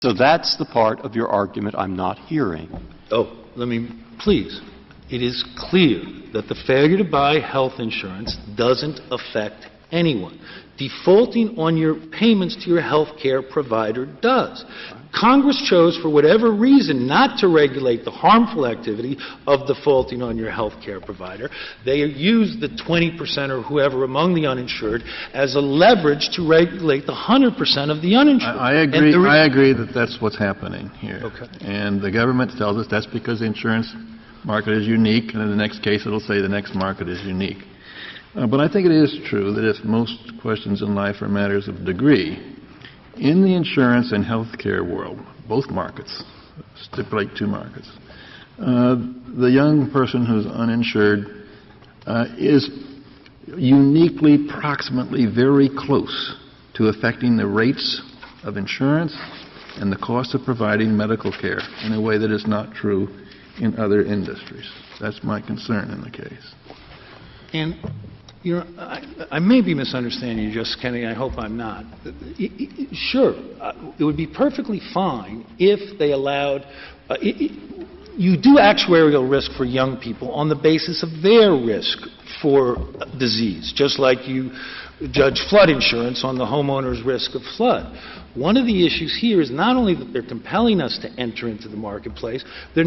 So that's the part of your argument I'm not hearing. Oh, please. It is clear that the failure to buy health insurance doesn't affect anyone. Defaulting on your payments to your health care provider does. Congress chose, for whatever reason, not to regulate the harmful activity of defaulting on your health care provider. They used the 20% or whoever among the uninsured as a leverage to regulate the 100% of the uninsured. I agree. I agree that that's what's happening here. Okay. And the government tells us that's because the insurance market is unique, and in the next case it'll say the next market is unique. But I think it is true that if most questions in life are matters of degree, in the insurance and healthcare world, both markets, stipulate two markets, the young person who's uninsured is uniquely, proximately very close to affecting the rates of insurance and the cost of providing medical care in a way that is not true in other industries. That's my concern in the case. And I may be misunderstanding you, Justice Kennedy. I hope I'm not. Sure, it would be perfectly fine if they allowed you do actuarial risk for young people on the basis of their risk for disease, just like you judge flood insurance on the homeowner's risk of flood. One of the issues here is not only that they're compelling us to enter into the marketplace, they're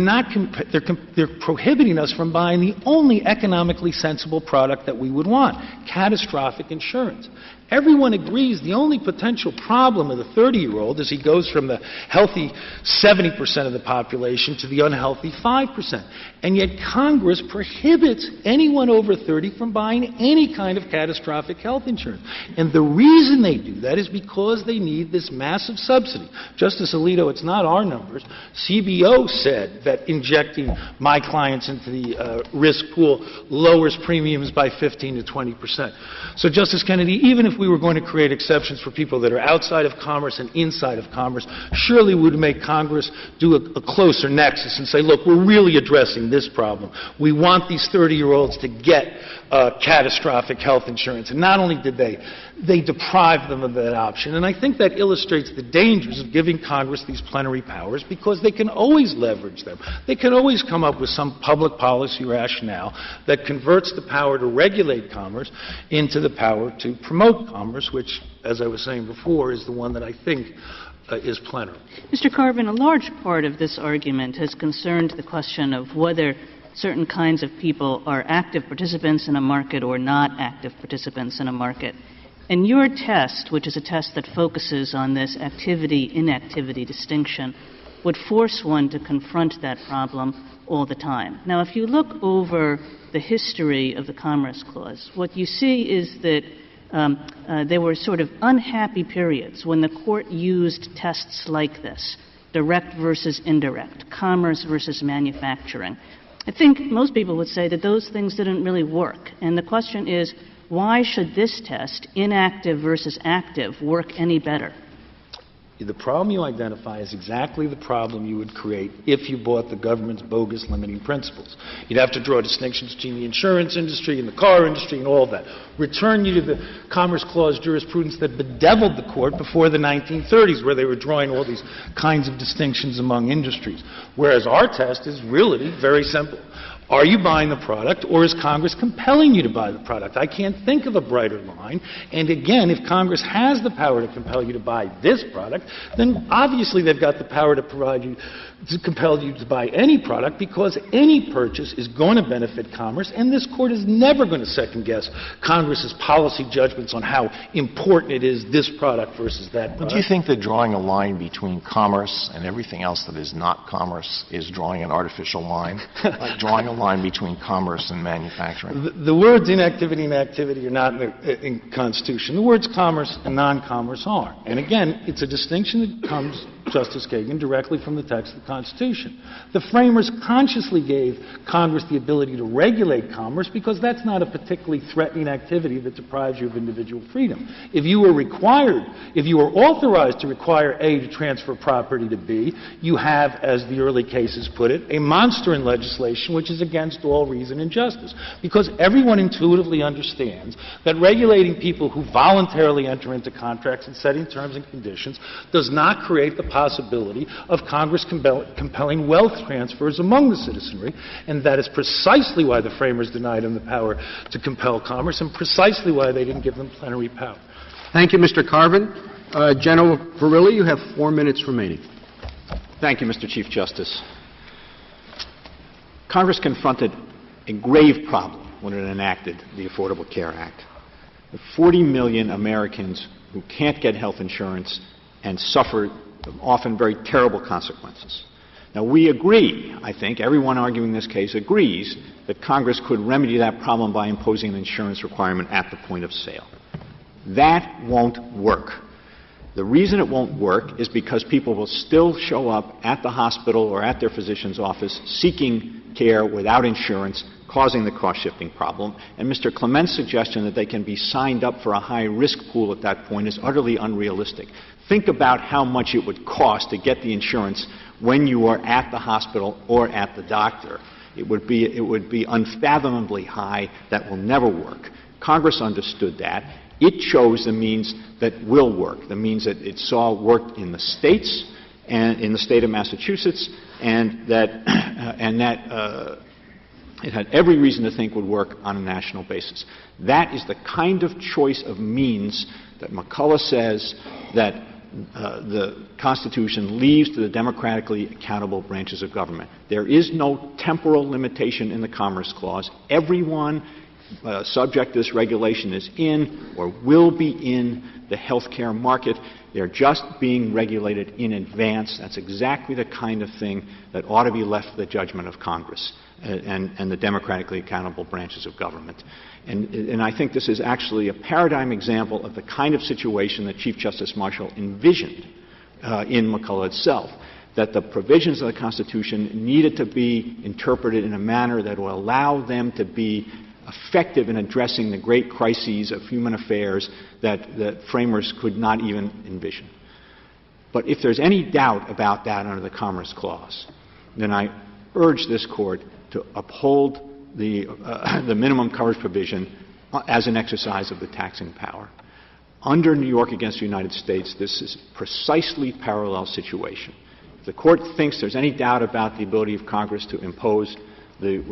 prohibiting us from buying the only economically sensible product that we would want, catastrophic insurance. Everyone agrees the only potential problem of the 30-year-old is he goes from the healthy 70% of the population to the unhealthy 5%. And yet Congress prohibits anyone over 30 from buying any kind of catastrophic health insurance. And the reason they do that is because they need this massive subsidy. Justice Alito, it's not our numbers. CBO said that injecting my clients into the risk pool lowers premiums by 15 to 20%. So, Justice Kennedy, even if we were going to create exceptions for people that are outside of commerce and inside of commerce, surely we would make Congress do a closer nexus and say, look, we're really addressing this problem. We want these 30-year-olds to get catastrophic health insurance. And not only did they deprived them of that option. And I think that illustrates the dangers of giving Congress these plenary powers, because they can always leverage them. They can always come up with some public policy rationale that converts the power to regulate commerce into the power to promote commerce, which, as I was saying before, is the one that I think is plenary. Mr. Carvin, a large part of this argument has concerned the question of whether certain kinds of people are active participants in a market or not active participants in a market. And your test, which is a test that focuses on this activity-inactivity distinction, would force one to confront that problem all the time. Now, if you look over the history of the Commerce Clause, what you see is that there were sort of unhappy periods when the Court used tests like this, direct versus indirect, commerce versus manufacturing. I think most people would say that those things didn't really work. And the question is, why should this test, inactive versus active, work any better? The problem you identify is exactly the problem you would create if you bought the government's bogus limiting principles. You'd have to draw distinctions between the insurance industry and the car industry and all of that. Return you to the Commerce Clause jurisprudence that bedeviled the Court before the 1930s, where they were drawing all these kinds of distinctions among industries. Whereas our test is really very simple. Are you buying the product, or is Congress compelling you to buy the product? I can't think of a brighter line. And again, if Congress has the power to compel you to buy this product, then obviously they've got the power to compel you to buy any product, because any purchase is going to benefit commerce, and this Court is never going to second-guess Congress's policy judgments on how important it is this product versus that product. Do you think that drawing a line between commerce and everything else that is not commerce is drawing an artificial line, like drawing a line between commerce and manufacturing? The words inactivity and activity are not in the Constitution. The words commerce and non-commerce are. And again, it's a distinction that comes, Justice Kagan, directly from the text of the Constitution. The framers consciously gave Congress the ability to regulate commerce because that's not a particularly threatening activity that deprives you of individual freedom. If you were authorized to require A to transfer property to B, you have, as the early cases put it, a monster in legislation which is against all reason and justice. Because everyone intuitively understands that regulating people who voluntarily enter into contracts and setting terms and conditions does not create the possibility of Congress compelling wealth transfers among the citizenry, and that is precisely why the framers denied them the power to compel commerce and precisely why they didn't give them plenary power. Thank you, Mr. Carvin. General Verrilli, you have 4 minutes remaining. Thank you, Mr. Chief Justice. Congress confronted a grave problem when it enacted the Affordable Care Act. The 40 million Americans who can't get health insurance and suffer often very terrible consequences. Now, we agree, I think, everyone arguing this case agrees that Congress could remedy that problem by imposing an insurance requirement at the point of sale. That won't work. The reason it won't work is because people will still show up at the hospital or at their physician's office seeking care without insurance, causing the cost-shifting problem. And Mr. Clement's suggestion that they can be signed up for a high-risk pool at that point is utterly unrealistic. Think about how much it would cost to get the insurance when you are at the hospital or at the doctor. It would be unfathomably high. That will never work. Congress understood that. It chose the means that will work, the means that it saw worked in the states and in the state of Massachusetts, and that it had every reason to think would work on a national basis. That is the kind of choice of means that McCullough says that the Constitution leaves to the democratically accountable branches of government. There is no temporal limitation in the Commerce Clause. Everyone subject to this regulation is in or will be in the health care market. They're just being regulated in advance. That's exactly the kind of thing that ought to be left to the judgment of Congress and the democratically accountable branches of government. And I think this is actually a paradigm example of the kind of situation that Chief Justice Marshall envisioned in McCullough itself, that the provisions of the Constitution needed to be interpreted in a manner that will allow them to be effective in addressing the great crises of human affairs that the framers could not even envision. But if there's any doubt about that under the Commerce Clause, then I urge this Court to uphold the minimum coverage provision as an exercise of the taxing power. Under New York against the United States, this is precisely parallel situation. If the Court thinks there's any doubt about the ability of Congress to impose the